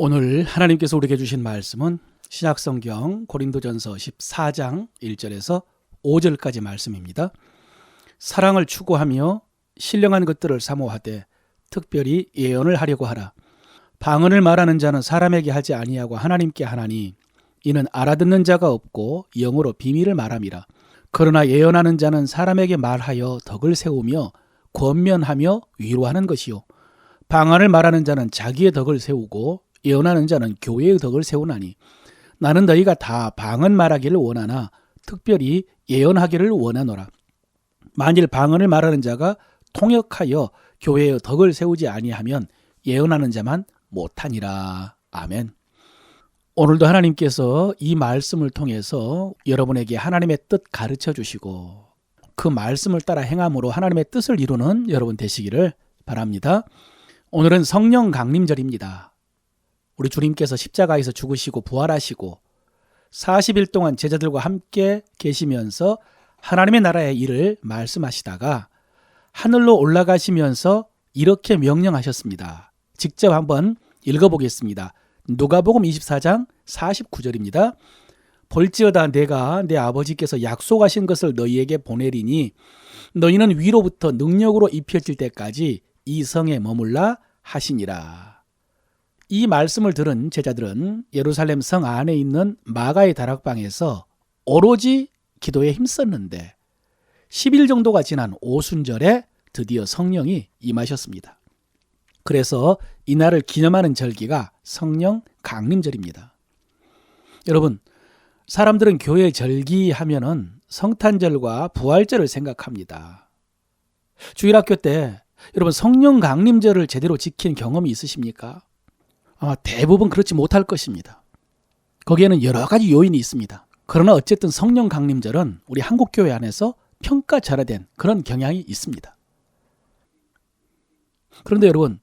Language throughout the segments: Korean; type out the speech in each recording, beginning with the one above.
오늘 하나님께서 우리에게 주신 말씀은 신약성경 고린도전서 14장 1절에서 5절까지 말씀입니다. 사랑을 추구하며 신령한 것들을 사모하되 특별히 예언을 하려고 하라. 방언을 말하는 자는 사람에게 하지 아니하고 하나님께 하나니 이는 알아듣는 자가 없고 영어로 비밀을 말함이라. 그러나 예언하는 자는 사람에게 말하여 덕을 세우며 권면하며 위로하는 것이요. 방언을 말하는 자는 자기의 덕을 세우고 예언하는 자는 교회의 덕을 세우나니 나는 너희가 다 방언 말하기를 원하나 특별히 예언하기를 원하노라. 만일 방언을 말하는 자가 통역하여 교회의 덕을 세우지 아니하면 예언하는 자만 못하니라. 아멘. 오늘도 하나님께서 이 말씀을 통해서 여러분에게 하나님의 뜻 가르쳐 주시고 그 말씀을 따라 행함으로 하나님의 뜻을 이루는 여러분 되시기를 바랍니다. 오늘은 성령 강림절입니다. 우리 주님께서 십자가에서 죽으시고 부활하시고 40일 동안 제자들과 함께 계시면서 하나님의 나라의 일을 말씀하시다가 하늘로 올라가시면서 이렇게 명령하셨습니다. 직접 한번 읽어보겠습니다. 누가복음 24장 49절입니다. 볼지어다 내가 내 아버지께서 약속하신 것을 너희에게 보내리니 너희는 위로부터 능력으로 입혀질 때까지 이 성에 머물라 하시니라. 이 말씀을 들은 제자들은 예루살렘 성 안에 있는 마가의 다락방에서 오로지 기도에 힘썼는데 10일 정도가 지난 오순절에 드디어 성령이 임하셨습니다. 그래서 이날을 기념하는 절기가 성령 강림절입니다. 여러분, 사람들은 교회 절기 하면은 성탄절과 부활절을 생각합니다. 주일학교 때 여러분 성령 강림절을 제대로 지킨 경험이 있으십니까? 아마 대부분 그렇지 못할 것입니다. 거기에는 여러 가지 요인이 있습니다. 그러나 어쨌든 성령 강림절은 우리 한국교회 안에서 평가절하된 그런 경향이 있습니다. 그런데 여러분,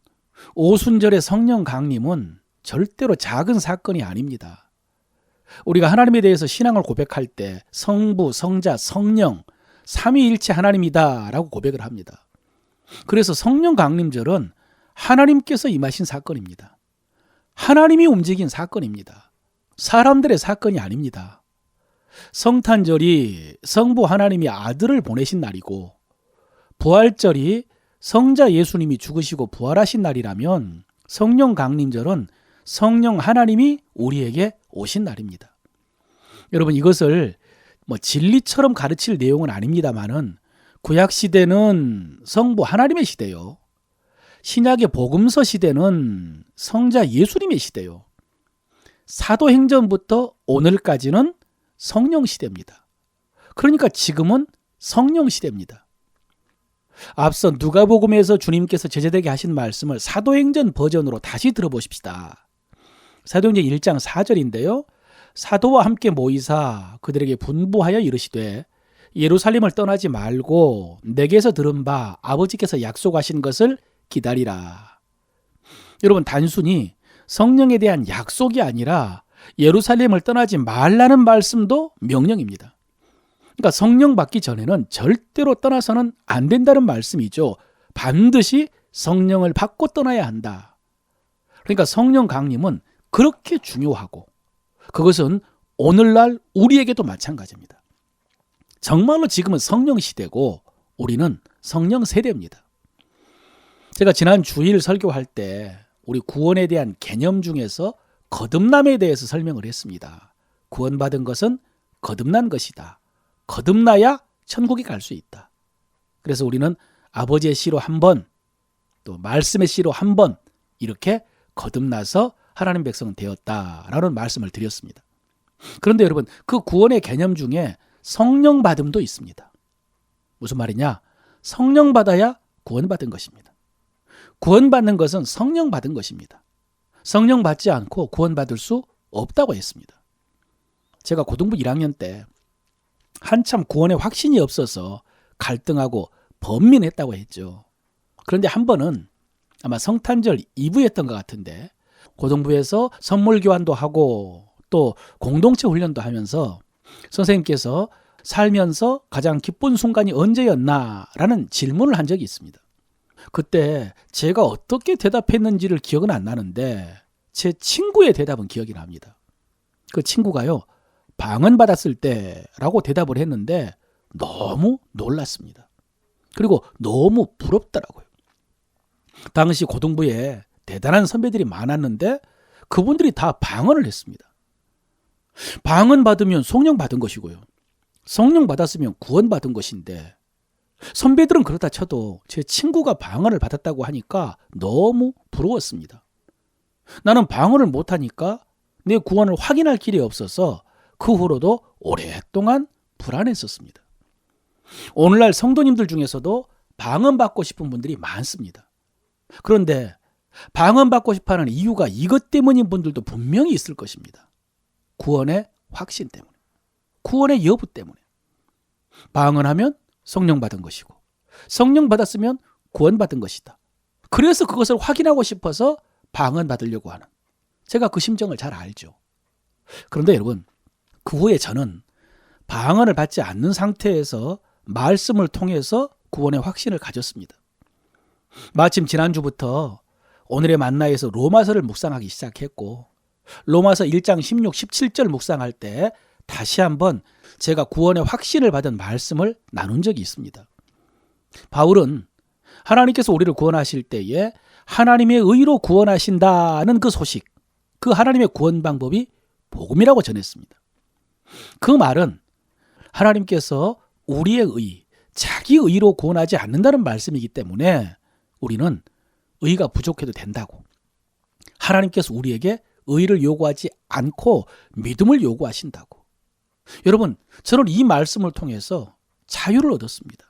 오순절의 성령 강림은 절대로 작은 사건이 아닙니다. 우리가 하나님에 대해서 신앙을 고백할 때 성부, 성자, 성령, 삼위일체 하나님이다 라고 고백을 합니다. 그래서 성령 강림절은 하나님께서 임하신 사건입니다. 하나님이 움직인 사건입니다. 사람들의 사건이 아닙니다. 성탄절이 성부 하나님이 아들을 보내신 날이고 부활절이 성자 예수님이 죽으시고 부활하신 날이라면 성령 강림절은 성령 하나님이 우리에게 오신 날입니다. 여러분, 이것을 진리처럼 가르칠 내용은 아닙니다만은 구약시대는 성부 하나님의 시대요. 신약의 복음서 시대는 성자 예수님의 시대요. 사도행전부터 오늘까지는 성령 시대입니다. 그러니까 지금은 성령 시대입니다. 앞서 누가복음에서 주님께서 제자들에게 하신 말씀을 사도행전 버전으로 다시 들어보십시다. 사도행전 1장 4절인데요. 사도와 함께 모이사 그들에게 분부하여 이르시되 예루살렘을 떠나지 말고 내게서 들은 바 아버지께서 약속하신 것을 기다리라. 여러분, 단순히 성령에 대한 약속이 아니라 예루살렘을 떠나지 말라는 말씀도 명령입니다. 그러니까 성령 받기 전에는 절대로 떠나서는 안 된다는 말씀이죠. 반드시 성령을 받고 떠나야 한다. 그러니까 성령 강림은 그렇게 중요하고 그것은 오늘날 우리에게도 마찬가지입니다. 정말로 지금은 성령 시대고 우리는 성령 세대입니다. 제가 지난 주일 설교할 때 우리 구원에 대한 개념 중에서 거듭남에 대해서 설명을 했습니다. 구원받은 것은 거듭난 것이다. 거듭나야 천국에 갈 수 있다. 그래서 우리는 아버지의 씨로 한 번, 또 말씀의 씨로 한 번 이렇게 거듭나서 하나님 백성은 되었다라는 말씀을 드렸습니다. 그런데 여러분, 그 구원의 개념 중에 성령 받음도 있습니다. 무슨 말이냐? 성령 받아야 구원받은 것입니다. 구원받는 것은 성령 받은 것입니다. 성령 받지 않고 구원받을 수 없다고 했습니다. 제가 고등부 1학년 때 한참 구원에 확신이 없어서 갈등하고 번민했다고 했죠. 그런데 한 번은 아마 성탄절 이브였던 것 같은데 고등부에서 선물 교환도 하고 또 공동체 훈련도 하면서 선생님께서 살면서 가장 기쁜 순간이 언제였나라는 질문을 한 적이 있습니다. 그때 제가 어떻게 대답했는지를 기억은 안 나는데 제 친구의 대답은 기억이 납니다. 그 친구가요, 방언 받았을 때라고 대답을 했는데 너무 놀랐습니다. 그리고 너무 부럽더라고요. 당시 고등부에 대단한 선배들이 많았는데 그분들이 다 방언을 했습니다. 방언 받으면 성령 받은 것이고요. 성령 받았으면 구원 받은 것인데 선배들은 그렇다 쳐도 제 친구가 방언을 받았다고 하니까 너무 부러웠습니다. 나는 방언을 못하니까 내 구원을 확인할 길이 없어서 그 후로도 오랫동안 불안했었습니다. 오늘날 성도님들 중에서도 방언 받고 싶은 분들이 많습니다. 그런데 방언 받고 싶어하는 이유가 이것 때문인 분들도 분명히 있을 것입니다. 구원의 확신 때문에, 구원의 여부 때문에. 방언하면 성령 받은 것이고 성령 받았으면 구원 받은 것이다. 그래서 그것을 확인하고 싶어서 방언 받으려고 하는, 제가 그 심정을 잘 알죠. 그런데 여러분, 그 후에 저는 방언을 받지 않는 상태에서 말씀을 통해서 구원의 확신을 가졌습니다. 마침 지난주부터 오늘의 만나에서 로마서를 묵상하기 시작했고 로마서 1장 16, 17절 묵상할 때 다시 한번 제가 구원의 확신을 받은 말씀을 나눈 적이 있습니다. 바울은 하나님께서 우리를 구원하실 때에 하나님의 의로 구원하신다는 그 소식, 그 하나님의 구원 방법이 복음이라고 전했습니다. 그 말은 하나님께서 우리의 의, 자기 의로 구원하지 않는다는 말씀이기 때문에 우리는 의가 부족해도 된다고. 하나님께서 우리에게 의를 요구하지 않고 믿음을 요구하신다고. 여러분, 저는 이 말씀을 통해서 자유를 얻었습니다.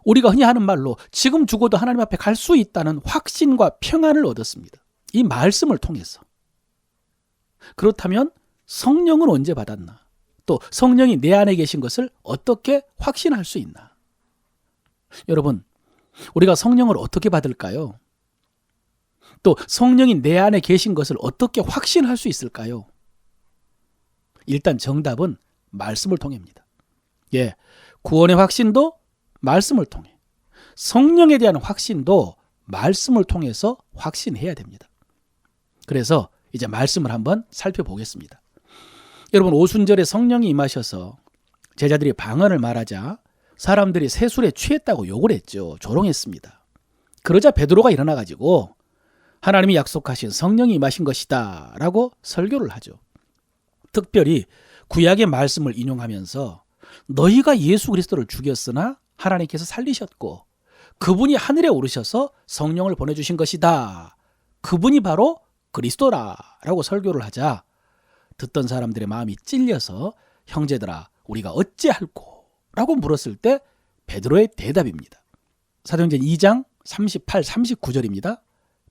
우리가 흔히 하는 말로 지금 죽어도 하나님 앞에 갈 수 있다는 확신과 평안을 얻었습니다. 이 말씀을 통해서. 그렇다면 성령은 언제 받았나? 또 성령이 내 안에 계신 것을 어떻게 확신할 수 있나? 여러분, 우리가 성령을 어떻게 받을까요? 또 성령이 내 안에 계신 것을 어떻게 확신할 수 있을까요? 일단 정답은 말씀을 통해입니다. 예, 구원의 확신도 말씀을 통해, 성령에 대한 확신도 말씀을 통해서 확신해야 됩니다. 그래서 이제 말씀을 한번 살펴보겠습니다. 여러분, 오순절에 성령이 임하셔서 제자들이 방언을 말하자 사람들이 세술에 취했다고 욕을 했죠. 조롱했습니다. 그러자 베드로가 일어나가지고 하나님이 약속하신 성령이 임하신 것이다 라고 설교를 하죠. 특별히 구약의 말씀을 인용하면서 너희가 예수 그리스도를 죽였으나 하나님께서 살리셨고 그분이 하늘에 오르셔서 성령을 보내주신 것이다. 그분이 바로 그리스도라 라고 설교를 하자 듣던 사람들의 마음이 찔려서 형제들아 우리가 어찌할꼬 라고 물었을 때 베드로의 대답입니다. 사도행전 2장 38, 39절입니다.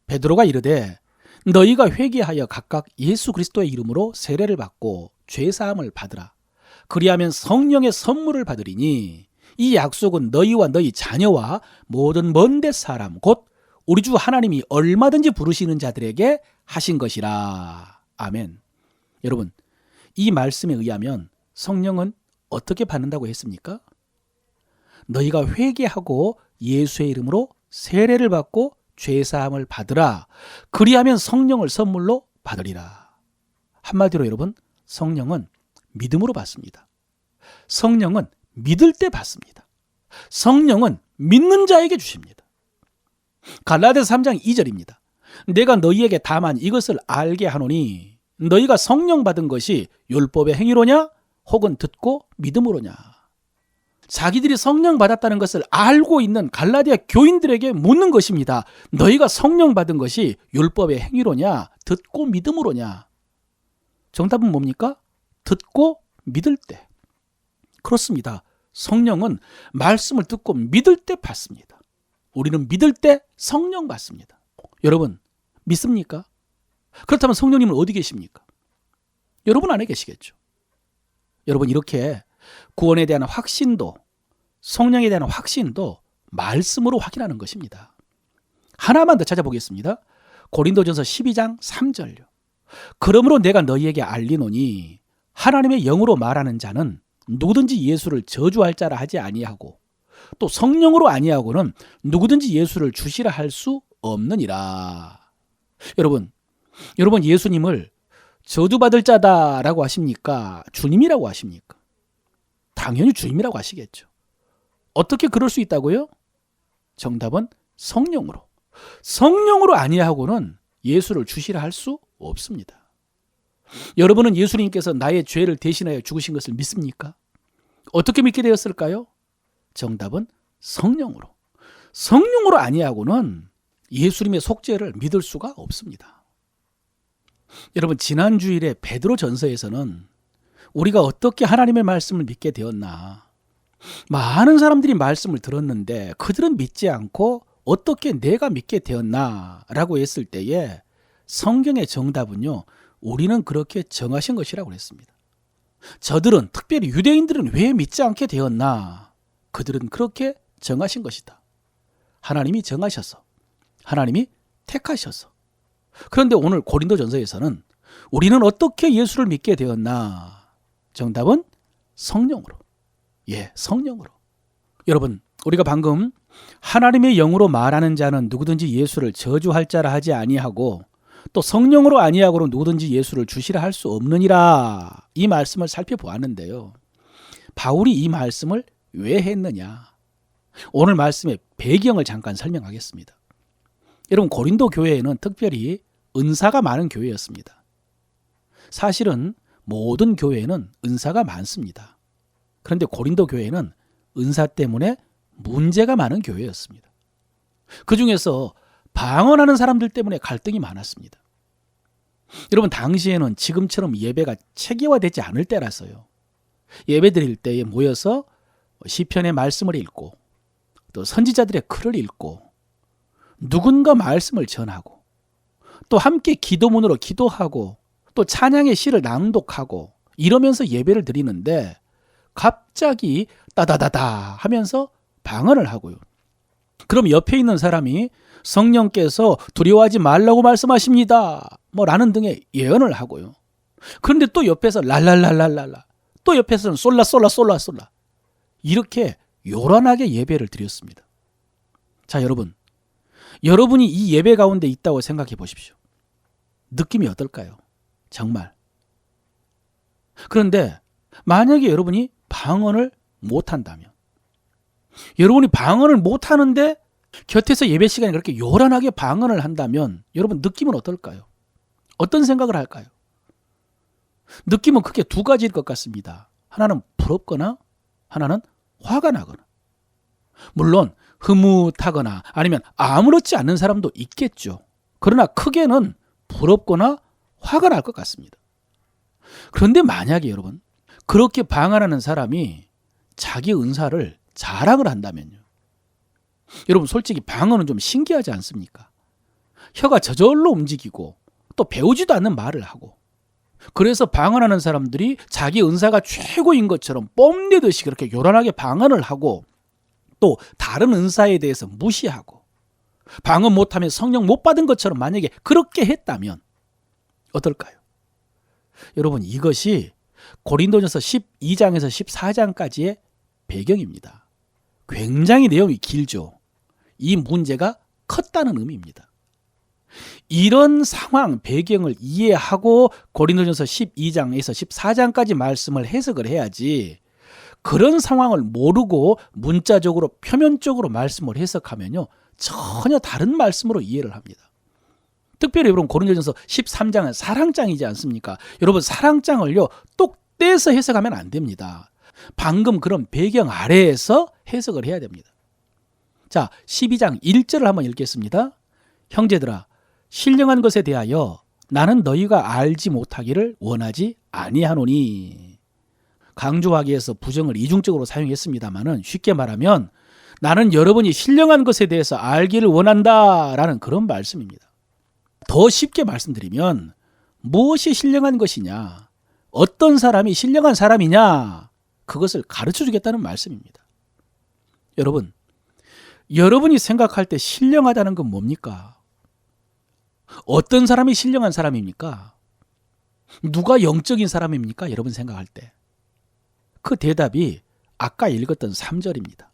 베드로가 이르되 너희가 회개하여 각각 예수 그리스도의 이름으로 세례를 받고 죄사함을 받으라. 그리하면 성령의 선물을 받으리니 이 약속은 너희와 너희 자녀와 모든 먼데 사람 곧 우리 주 하나님이 얼마든지 부르시는 자들에게 하신 것이라. 아멘. 여러분, 이 말씀에 의하면 성령은 어떻게 받는다고 했습니까? 너희가 회개하고 예수의 이름으로 세례를 받고 죄사함을 받으라. 그리하면 성령을 선물로 받으리라. 한마디로 여러분, 성령은 믿음으로 받습니다. 성령은 믿을 때 받습니다. 성령은 믿는 자에게 주십니다. 갈라디아서 3장 2절입니다. 내가 너희에게 다만 이것을 알게 하노니 너희가 성령 받은 것이 율법의 행위로냐 혹은 듣고 믿음으로냐. 자기들이 성령 받았다는 것을 알고 있는 갈라디아 교인들에게 묻는 것입니다. 너희가 성령 받은 것이 율법의 행위로냐 듣고 믿음으로냐. 정답은 뭡니까? 듣고 믿을 때. 그렇습니다. 성령은 말씀을 듣고 믿을 때 받습니다. 우리는 믿을 때 성령 받습니다. 여러분, 믿습니까? 그렇다면 성령님은 어디 계십니까? 여러분 안에 계시겠죠. 여러분, 이렇게 구원에 대한 확신도, 성령에 대한 확신도 말씀으로 확인하는 것입니다. 하나만 더 찾아보겠습니다. 고린도전서 12장 3절요. 그러므로 내가 너희에게 알리노니 하나님의 영으로 말하는 자는 누구든지 예수를 저주할 자라 하지 아니하고 또 성령으로 아니하고는 누구든지 예수를 주시라 할 수 없느니라. 여러분, 여러분, 예수님을 저주받을 자다라고 하십니까? 주님이라고 하십니까? 당연히 주님이라고 하시겠죠. 어떻게 그럴 수 있다고요? 정답은 성령으로. 성령으로 아니하고는 예수를 주시라 할 수 없습니다. 여러분은 예수님께서 나의 죄를 대신하여 죽으신 것을 믿습니까? 어떻게 믿게 되었을까요? 정답은 성령으로. 성령으로 아니하고는 예수님의 속죄를 믿을 수가 없습니다. 여러분, 지난 주일에 베드로 전서에서는 우리가 어떻게 하나님의 말씀을 믿게 되었나, 많은 사람들이 말씀을 들었는데 그들은 믿지 않고 어떻게 내가 믿게 되었나 라고 했을 때에 성경의 정답은요, 우리는 그렇게 정하신 것이라고 했습니다. 저들은, 특별히 유대인들은 왜 믿지 않게 되었나? 그들은 그렇게 정하신 것이다. 하나님이 정하셔서, 하나님이 택하셔서. 그런데 오늘 고린도전서에서는 우리는 어떻게 예수를 믿게 되었나? 정답은 성령으로. 예, 성령으로. 여러분, 우리가 방금 하나님의 영으로 말하는 자는 누구든지 예수를 저주할 자라 하지 아니하고 또 성령으로 아니하고는 누구든지 예수를 주시라 할 수 없느니라, 이 말씀을 살펴보았는데요. 바울이 이 말씀을 왜 했느냐? 오늘 말씀의 배경을 잠깐 설명하겠습니다. 여러분, 고린도 교회에는 특별히 은사가 많은 교회였습니다. 사실은 모든 교회에는 은사가 많습니다. 그런데 고린도 교회는 은사 때문에 문제가 많은 교회였습니다. 그 중에서 방언하는 사람들 때문에 갈등이 많았습니다. 여러분, 당시에는 지금처럼 예배가 체계화되지 않을 때라서요. 예배 드릴 때에 모여서 시편의 말씀을 읽고 또 선지자들의 글을 읽고 누군가 말씀을 전하고 또 함께 기도문으로 기도하고 또 찬양의 시를 낭독하고 이러면서 예배를 드리는데 갑자기 따다다다 하면서 방언을 하고요. 그럼 옆에 있는 사람이 성령께서 두려워하지 말라고 말씀하십니다, 라는 등의 예언을 하고요. 그런데 또 옆에서 랄랄랄랄랄라, 또 옆에서는 솔라 이렇게 요란하게 예배를 드렸습니다. 자, 여러분이 이 예배 가운데 있다고 생각해 보십시오. 느낌이 어떨까요? 정말. 그런데 만약에 여러분이 방언을 못한다면, 여러분이 방언을 못하는데 곁에서 예배 시간에 그렇게 요란하게 방언을 한다면 여러분 느낌은 어떨까요? 어떤 생각을 할까요? 느낌은 크게 두 가지일 것 같습니다. 하나는 부럽거나 하나는 화가 나거나. 물론 흐뭇하거나 아니면 아무렇지 않은 사람도 있겠죠. 그러나 크게는 부럽거나 화가 날 것 같습니다. 그런데 만약에 여러분 그렇게 방언하는 사람이 자기 은사를 자랑을 한다면요. 여러분, 솔직히 방언은 좀 신기하지 않습니까? 혀가 저절로 움직이고 또 배우지도 않는 말을 하고, 그래서 방언하는 사람들이 자기 은사가 최고인 것처럼 뽐내듯이 그렇게 요란하게 방언을 하고 또 다른 은사에 대해서 무시하고 방언 못하면 성령 못 받은 것처럼 만약에 그렇게 했다면 어떨까요? 여러분, 이것이 고린도전서 12장에서 14장까지의 배경입니다. 굉장히 내용이 길죠. 이 문제가 컸다는 의미입니다. 이런 상황, 배경을 이해하고 고린도전서 12장에서 14장까지 말씀을 해석을 해야지, 그런 상황을 모르고 문자적으로 표면적으로 말씀을 해석하면요 전혀 다른 말씀으로 이해를 합니다. 특별히 여러분 고린도전서 13장은 사랑장이지 않습니까? 여러분, 사랑장을요 똑 떼서 해석하면 안 됩니다. 방금 그런 배경 아래에서 해석을 해야 됩니다. 자, 12장 1절을 한번 읽겠습니다. 형제들아, 신령한 것에 대하여 나는 너희가 알지 못하기를 원하지 아니하노니. 강조하기 위해서 부정을 이중적으로 사용했습니다만은 쉽게 말하면 나는 여러분이 신령한 것에 대해서 알기를 원한다라는 그런 말씀입니다. 더 쉽게 말씀드리면 무엇이 신령한 것이냐, 어떤 사람이 신령한 사람이냐, 그것을 가르쳐 주겠다는 말씀입니다. 여러분이 생각할 때 신령하다는 건 뭡니까? 어떤 사람이 신령한 사람입니까? 누가 영적인 사람입니까? 여러분 생각할 때. 그 대답이 아까 읽었던 3절입니다.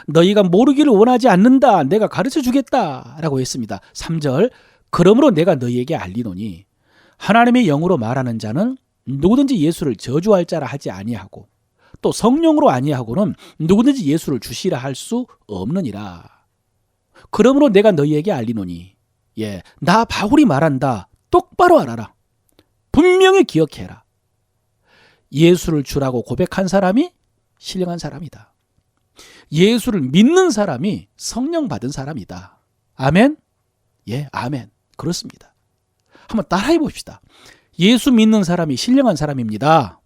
너희가 모르기를 원하지 않는다, 내가 가르쳐 주겠다 라고 했습니다. 3절, 그러므로 내가 너희에게 알리노니 하나님의 영으로 말하는 자는 누구든지 예수를 저주할 자라 하지 아니하고 또 성령으로 아니하고는 누구든지 예수를 주시라 할 수 없느니라. 그러므로 내가 너희에게 알리노니 나 바울이 말한다. 똑바로 알아라. 분명히 기억해라. 예수를 주라고 고백한 사람이 신령한 사람이다. 예수를 믿는 사람이 성령 받은 사람이다. 아멘? 아멘. 그렇습니다. 한번 따라해 봅시다. 예수 믿는 사람이 신령한 사람입니다.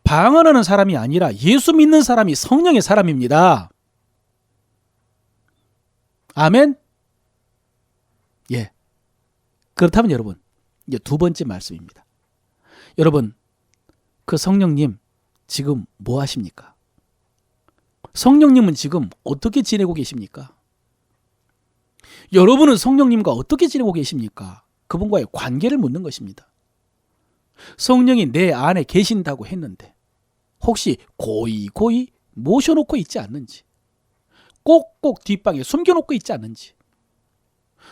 방언하는 사람이 아니라 예수 믿는 사람이 성령의 사람입니다. 아멘? 그렇다면 여러분, 이제 두 번째 말씀입니다. 여러분, 그 성령님 지금 뭐 하십니까? 성령님은 지금 어떻게 지내고 계십니까? 여러분은 성령님과 어떻게 지내고 계십니까? 그분과의 관계를 묻는 것입니다. 성령이 내 안에 계신다고 했는데 혹시 고이 모셔놓고 있지 않는지, 꼭꼭 뒷방에 숨겨놓고 있지 않는지,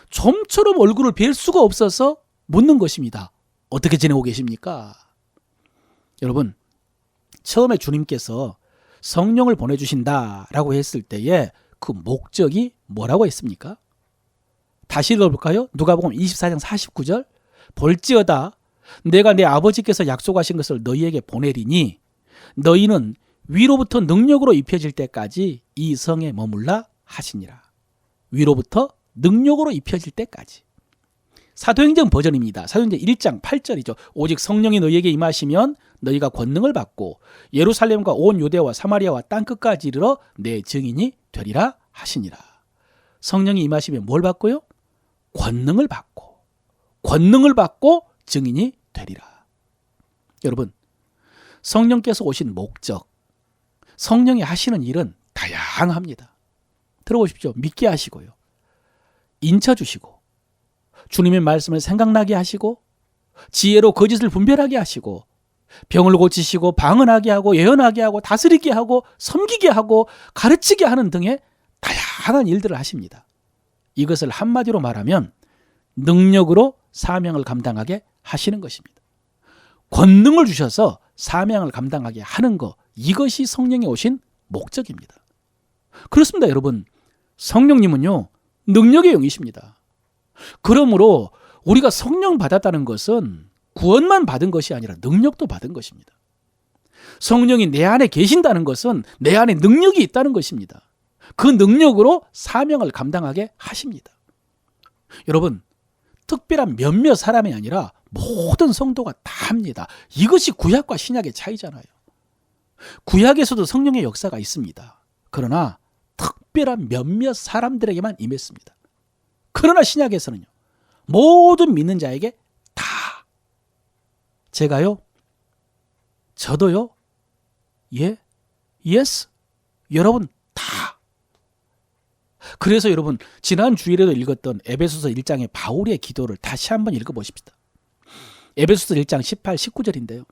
좀처럼 얼굴을 뵐 수가 없어서 묻는 것입니다. 어떻게 지내고 계십니까? 여러분, 처음에 주님께서 성령을 보내주신다라고 했을 때에 그 목적이 뭐라고 했습니까? 다시 읽어볼까요? 누가복음 24장 49절. 볼지어다 내가 내 아버지께서 약속하신 것을 너희에게 보내리니 너희는 위로부터 능력으로 입혀질 때까지 이 성에 머물라 하시니라. 위로부터 능력으로 입혀질 때까지. 사도행전 버전입니다. 사도행전 1장 8절이죠. 오직 성령이 너희에게 임하시면 너희가 권능을 받고 예루살렘과 온 유대와 사마리아와 땅끝까지 이르러 내 증인이 되리라 하시니라. 성령이 임하시면 뭘 받고요? 권능을 받고, 권능을 받고 증인이 되리라. 여러분, 성령께서 오신 목적, 성령이 하시는 일은 다양합니다. 들어보십시오. 믿게 하시고요, 인쳐주시고, 주님의 말씀을 생각나게 하시고, 지혜로 거짓을 분별하게 하시고, 병을 고치시고, 방언하게 하고, 예언하게 하고, 다스리게 하고, 섬기게 하고, 가르치게 하는 등의 다양한 일들을 하십니다. 이것을 한마디로 말하면 능력으로 사명을 감당하게 하시는 것입니다. 권능을 주셔서 사명을 감당하게 하는 것, 이것이 성령이 오신 목적입니다. 그렇습니다. 여러분, 성령님은요, 능력의 영이십니다. 그러므로 우리가 성령 받았다는 것은 구원만 받은 것이 아니라 능력도 받은 것입니다. 성령이 내 안에 계신다는 것은 내 안에 능력이 있다는 것입니다. 그 능력으로 사명을 감당하게 하십니다. 여러분, 특별한 몇몇 사람이 아니라 모든 성도가 다 합니다. 이것이 구약과 신약의 차이잖아요. 구약에서도 성령의 역사가 있습니다. 그러나 특별한 몇몇 사람들에게만 임했습니다. 그러나 신약에서는요, 모든 믿는 자에게 다. 제가요, 저도요, 예스, 여러분 다. 그래서 여러분, 지난 주일에도 읽었던 에베소서 1장의 바울의 기도를 다시 한번 읽어보십시다. 에베소서 1장 18, 19절인데요.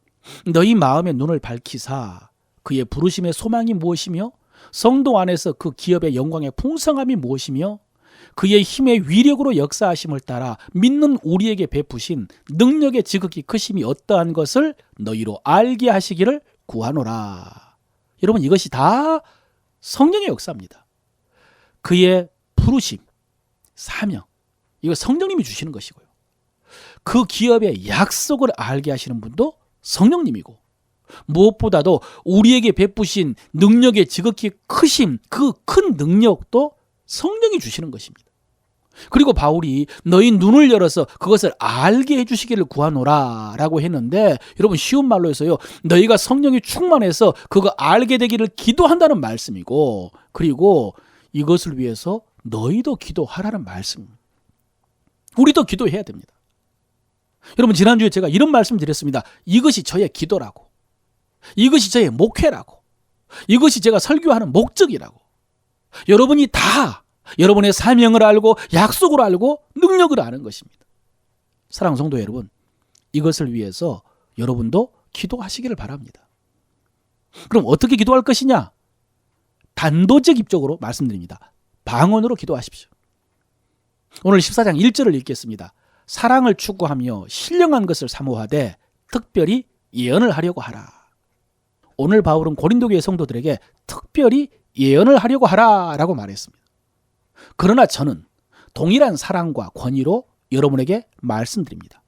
너희 마음의 눈을 밝히사 그의 부르심의 소망이 무엇이며 성도 안에서 그 기업의 영광의 풍성함이 무엇이며 그의 힘의 위력으로 역사하심을 따라 믿는 우리에게 베푸신 능력의 지극히 크심이 어떠한 것을 너희로 알게 하시기를 구하노라. 여러분, 이것이 다 성령의 역사입니다. 그의 부르심, 사명, 이거 성령님이 주시는 것이고요. 그 기업의 약속을 알게 하시는 분도 성령님이고, 무엇보다도 우리에게 베푸신 능력의 지극히 크심, 그 큰 능력도 성령이 주시는 것입니다. 그리고 바울이 너희 눈을 열어서 그것을 알게 해주시기를 구하노라 라고 했는데, 여러분, 쉬운 말로 해서요, 너희가 성령이 충만해서 그거 알게 되기를 기도한다는 말씀이고, 그리고 이것을 위해서 너희도 기도하라는 말씀. 우리도 기도해야 됩니다. 여러분, 지난주에 제가 이런 말씀 드렸습니다. 이것이 저의 기도라고, 이것이 저의 목회라고, 이것이 제가 설교하는 목적이라고. 여러분이 다 여러분의 사명을 알고 약속을 알고 능력을 아는 것입니다. 사랑하는 성도 여러분, 이것을 위해서 여러분도 기도하시기를 바랍니다. 그럼 어떻게 기도할 것이냐? 단도직입적으로 말씀드립니다. 방언으로 기도하십시오. 오늘 14장 1절을 읽겠습니다. 사랑을 추구하며 신령한 것을 사모하되 특별히 예언을 하려고 하라. 오늘 바울은 고린도 교회 성도들에게 특별히 예언을 하려고 하라라고 말했습니다. 그러나 저는 동일한 사랑과 권위로 여러분에게 말씀드립니다.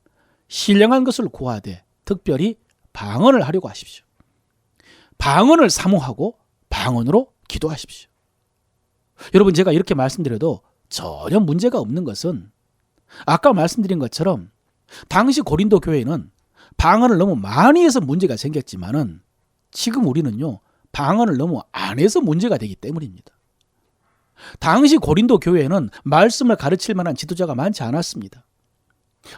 신령한 것을 구하되 특별히 방언을 하려고 하십시오. 방언을 사모하고 방언으로 기도하십시오. 여러분, 제가 이렇게 말씀드려도 전혀 문제가 없는 것은 아까 말씀드린 것처럼 당시 고린도 교회는 방언을 너무 많이 해서 문제가 생겼지만은 지금 우리는요, 방언을 너무 안 해서 문제가 되기 때문입니다. 당시 고린도 교회에는 말씀을 가르칠 만한 지도자가 많지 않았습니다.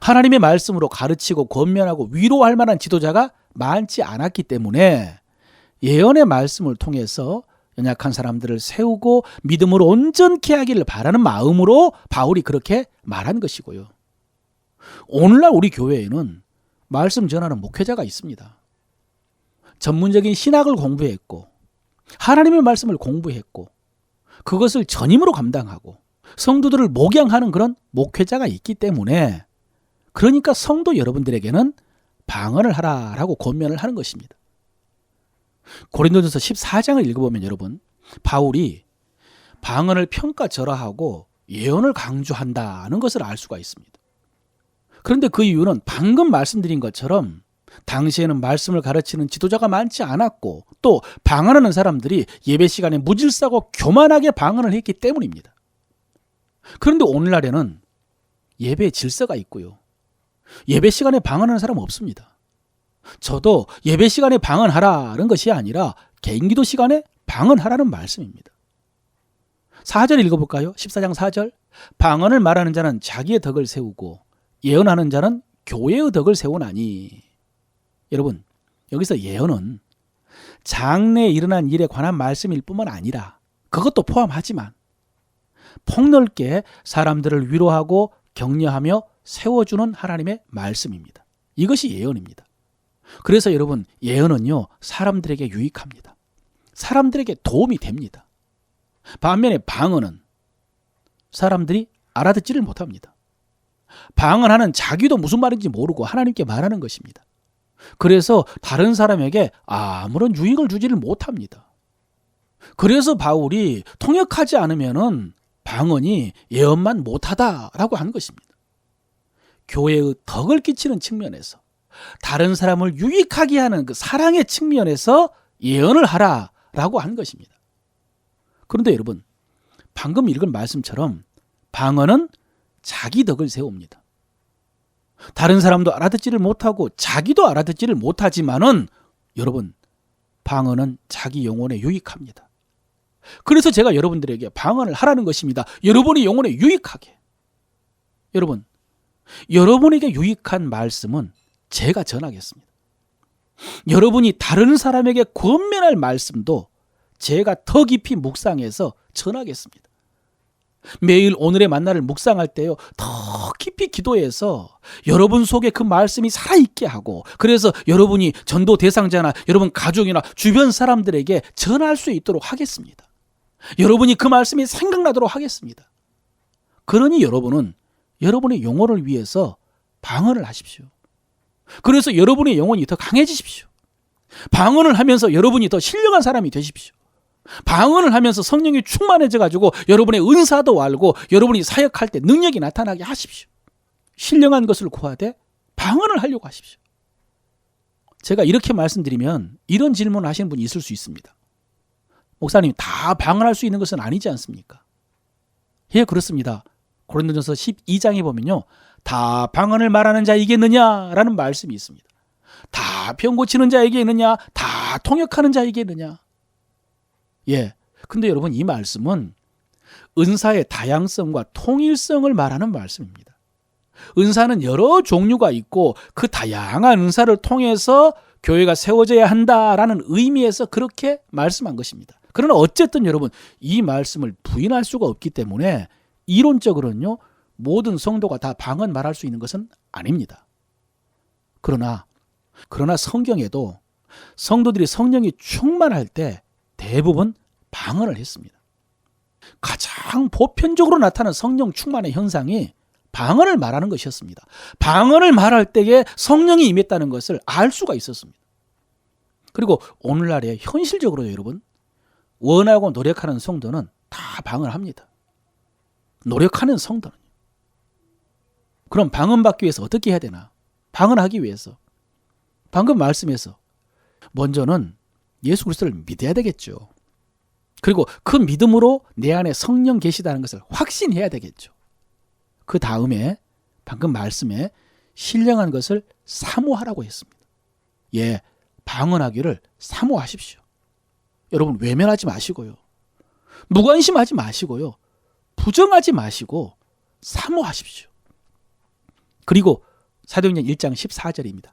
하나님의 말씀으로 가르치고 권면하고 위로할 만한 지도자가 많지 않았기 때문에 예언의 말씀을 통해서 연약한 사람들을 세우고 믿음으로 온전케 하기를 바라는 마음으로 바울이 그렇게 말한 것이고요. 오늘날 우리 교회에는 말씀 전하는 목회자가 있습니다. 전문적인 신학을 공부했고 하나님의 말씀을 공부했고 그것을 전임으로 감당하고 성도들을 목양하는 그런 목회자가 있기 때문에, 그러니까 성도 여러분들에게는 방언을 하라라고 권면을 하는 것입니다. 고린도전서 14장을 읽어보면 여러분, 바울이 방언을 평가절하하고 예언을 강조한다는 것을 알 수가 있습니다. 그런데 그 이유는 방금 말씀드린 것처럼 당시에는 말씀을 가르치는 지도자가 많지 않았고 또 방언하는 사람들이 예배 시간에 무질서하고 교만하게 방언을 했기 때문입니다. 그런데 오늘날에는 예배에 질서가 있고요. 예배 시간에 방언하는 사람 없습니다. 저도 예배 시간에 방언하라는 것이 아니라 개인기도 시간에 방언하라는 말씀입니다. 4절 읽어볼까요? 14장 4절. 방언을 말하는 자는 자기의 덕을 세우고 예언하는 자는 교회의 덕을 세우나니. 여러분, 여기서 예언은 장래에 일어난 일에 관한 말씀일 뿐만 아니라 그것도 포함하지만 폭넓게 사람들을 위로하고 격려하며 세워주는 하나님의 말씀입니다. 이것이 예언입니다. 그래서 여러분, 예언은요, 사람들에게 유익합니다. 사람들에게 도움이 됩니다. 반면에 방언은 사람들이 알아듣지를 못합니다. 방언하는 자기도 무슨 말인지 모르고 하나님께 말하는 것입니다. 그래서 다른 사람에게 아무런 유익을 주지를 못합니다. 그래서 바울이 통역하지 않으면은 방언이 예언만 못하다라고 하는 것입니다. 교회의 덕을 끼치는 측면에서, 다른 사람을 유익하게 하는 그 사랑의 측면에서 예언을 하라라고 하는 것입니다. 그런데 여러분, 방금 읽은 말씀처럼 방언은 자기 덕을 세웁니다. 다른 사람도 알아듣지를 못하고 자기도 알아듣지를 못하지만은 여러분, 방언은 자기 영혼에 유익합니다. 그래서 제가 여러분들에게 방언을 하라는 것입니다. 여러분의 영혼에 유익하게. 여러분, 여러분에게 유익한 말씀은 제가 전하겠습니다. 여러분이 다른 사람에게 권면할 말씀도 제가 더 깊이 묵상해서 전하겠습니다. 매일 오늘의 만나를 묵상할 때요, 더 깊이 기도해서 여러분 속에 그 말씀이 살아있게 하고, 그래서 여러분이 전도 대상자나 여러분 가족이나 주변 사람들에게 전할 수 있도록 하겠습니다. 여러분이 그 말씀이 생각나도록 하겠습니다. 그러니 여러분은 여러분의 영혼을 위해서 방언을 하십시오. 그래서 여러분의 영혼이 더 강해지십시오. 방언을 하면서 여러분이 더 신령한 사람이 되십시오. 방언을 하면서 성령이 충만해져 가지고 여러분의 은사도 알고 여러분이 사역할 때 능력이 나타나게 하십시오. 신령한 것을 구하되 방언을 하려고 하십시오. 제가 이렇게 말씀드리면 이런 질문을 하시는 분이 있을 수 있습니다. 목사님, 다 방언할 수 있는 것은 아니지 않습니까? 예, 그렇습니다. 고린도전서 12장에 보면요, 다 방언을 말하는 자이겠느냐라는 말씀이 있습니다. 다 병 고치는 자에게 있느냐, 다 통역하는 자에게 있느냐. 예, 근데 여러분, 이 말씀은 은사의 다양성과 통일성을 말하는 말씀입니다. 은사는 여러 종류가 있고 그 다양한 은사를 통해서 교회가 세워져야 한다라는 의미에서 그렇게 말씀한 것입니다. 그러나 어쨌든 여러분, 이 말씀을 부인할 수가 없기 때문에 이론적으로는요, 모든 성도가 다 방언 말할 수 있는 것은 아닙니다. 그러나 성경에도 성도들이 성령이 충만할 때 대부분 방언을 했습니다. 가장 보편적으로 나타나는 성령 충만의 현상이 방언을 말하는 것이었습니다. 방언을 말할 때에 성령이 임했다는 것을 알 수가 있었습니다. 그리고 오늘날에 현실적으로 여러분, 원하고 노력하는 성도는 다 방언을 합니다. 노력하는 성도는. 그럼 방언받기 위해서 어떻게 해야 되나? 방언하기 위해서 방금 말씀에서 먼저는 예수 그리스도를 믿어야 되겠죠. 그리고 그 믿음으로 내 안에 성령 계시다는 것을 확신해야 되겠죠. 그 다음에 방금 말씀에 신령한 것을 사모하라고 했습니다. 예, 방언하기를 사모하십시오. 여러분 외면하지 마시고요. 무관심하지 마시고요. 부정하지 마시고 사모하십시오. 그리고 사도행전 1장 14절입니다.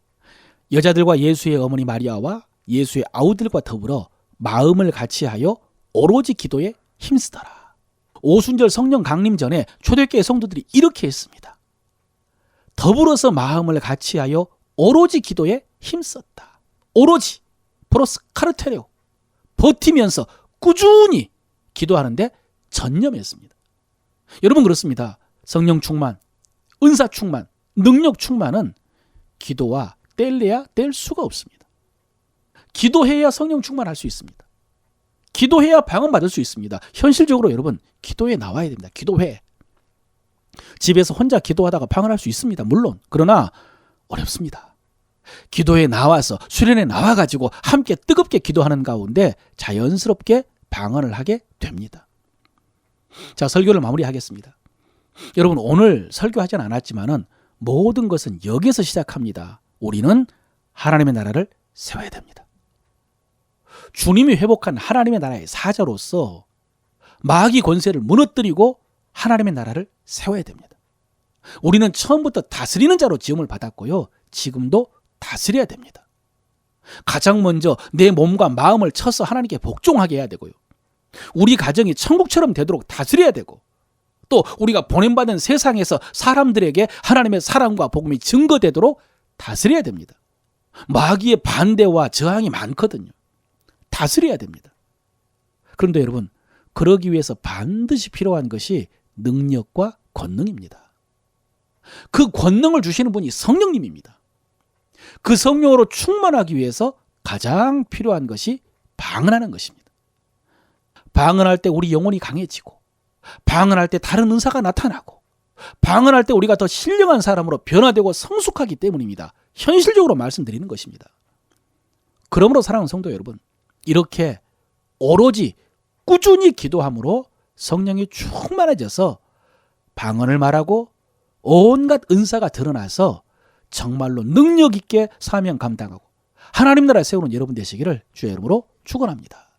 여자들과 예수의 어머니 마리아와 예수의 아우들과 더불어 마음을 같이하여 오로지 기도에 힘쓰더라. 오순절 성령 강림 전에 초대교회 성도들이 이렇게 했습니다. 더불어서 마음을 같이하여 오로지 기도에 힘썼다. 오로지 프로스 카르테레오, 버티면서 꾸준히 기도하는데 전념했습니다. 여러분 그렇습니다. 성령 충만, 은사 충만, 능력 충만은 기도와 뗄래야 뗄 수가 없습니다. 기도해야 성령 충만할 수 있습니다. 기도해야 방언 받을 수 있습니다. 현실적으로 여러분 기도에 나와야 됩니다. 기도회. 집에서 혼자 기도하다가 방언할 수 있습니다. 물론. 그러나 어렵습니다. 기도에 나와서 수련회 나와가지고 함께 뜨겁게 기도하는 가운데 자연스럽게 방언을 하게 됩니다. 자, 설교를 마무리하겠습니다. 여러분 오늘 설교하진 않았지만은 모든 것은 여기서 시작합니다. 우리는 하나님의 나라를 세워야 됩니다. 주님이 회복한 하나님의 나라의 사자로서 마귀 권세를 무너뜨리고 하나님의 나라를 세워야 됩니다. 우리는 처음부터 다스리는 자로 지음을 받았고요. 지금도 다스려야 됩니다. 가장 먼저 내 몸과 마음을 쳐서 하나님께 복종하게 해야 되고요. 우리 가정이 천국처럼 되도록 다스려야 되고 또 우리가 보냄받은 세상에서 사람들에게 하나님의 사랑과 복음이 증거되도록 다스려야 됩니다. 마귀의 반대와 저항이 많거든요. 다스려야 됩니다. 그런데 여러분 그러기 위해서 반드시 필요한 것이 능력과 권능입니다. 그 권능을 주시는 분이 성령님입니다. 그 성령으로 충만하기 위해서 가장 필요한 것이 방언하는 것입니다. 방언할 때 우리 영혼이 강해지고 방언할 때 다른 은사가 나타나고 방언할 때 우리가 더 신령한 사람으로 변화되고 성숙하기 때문입니다. 현실적으로 말씀드리는 것입니다. 그러므로 사랑하는 성도 여러분, 이렇게 오로지 꾸준히 기도함으로 성령이 충만해져서 방언을 말하고 온갖 은사가 드러나서 정말로 능력 있게 사명 감당하고 하나님 나라 세우는 여러분 되시기를 주의 이름으로 축원합니다.